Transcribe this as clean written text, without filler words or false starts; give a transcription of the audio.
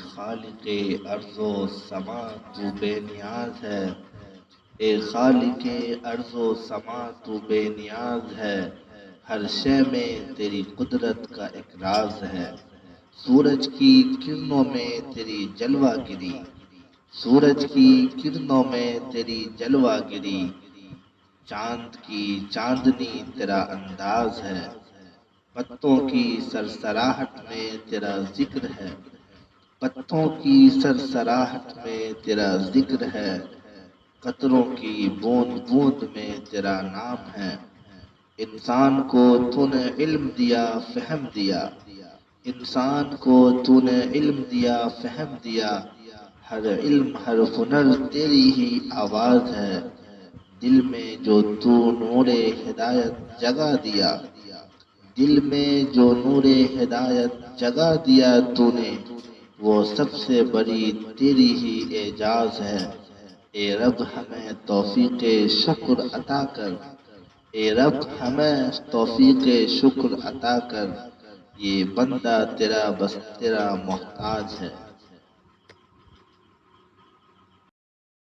خالق ارض و سما تو بے نیاز ہے، اے خالق ارض و سما تو بے نیاز ہے، ہر شے میں تیری قدرت کا ایک راز ہے۔ سورج کی کرنوں میں تیری جلوہ گری، سورج کی کرنوں میں تیری جلوہ گری، چاند کی چاندنی تیرا انداز ہے، پتوں کی سرسراہٹ میں تیرا ذکر ہے، پتوں کی سرسراہٹ میں تیرا ذکر ہے، قطروں کی بوند بوند میں تیرا نام ہے۔ انسان کو تو نے علم دیا فہم دیا، انسان کو تو نے علم دیا فہم دیا، ہر علم ہر ہنر تیری ہی آواز ہے، دل میں جو تو نور ہدایت جگا دیا، دل میں جو نور ہدایت جگا دیا تو نے، وہ سب سے بڑی تیری ہی اعجاز ہے۔ اے رب ہمیں توفیق شکر عطا کر، اے رب ہمیں توفیق شکر عطا کر، یہ بندہ تیرا بس تیرا محتاج ہے۔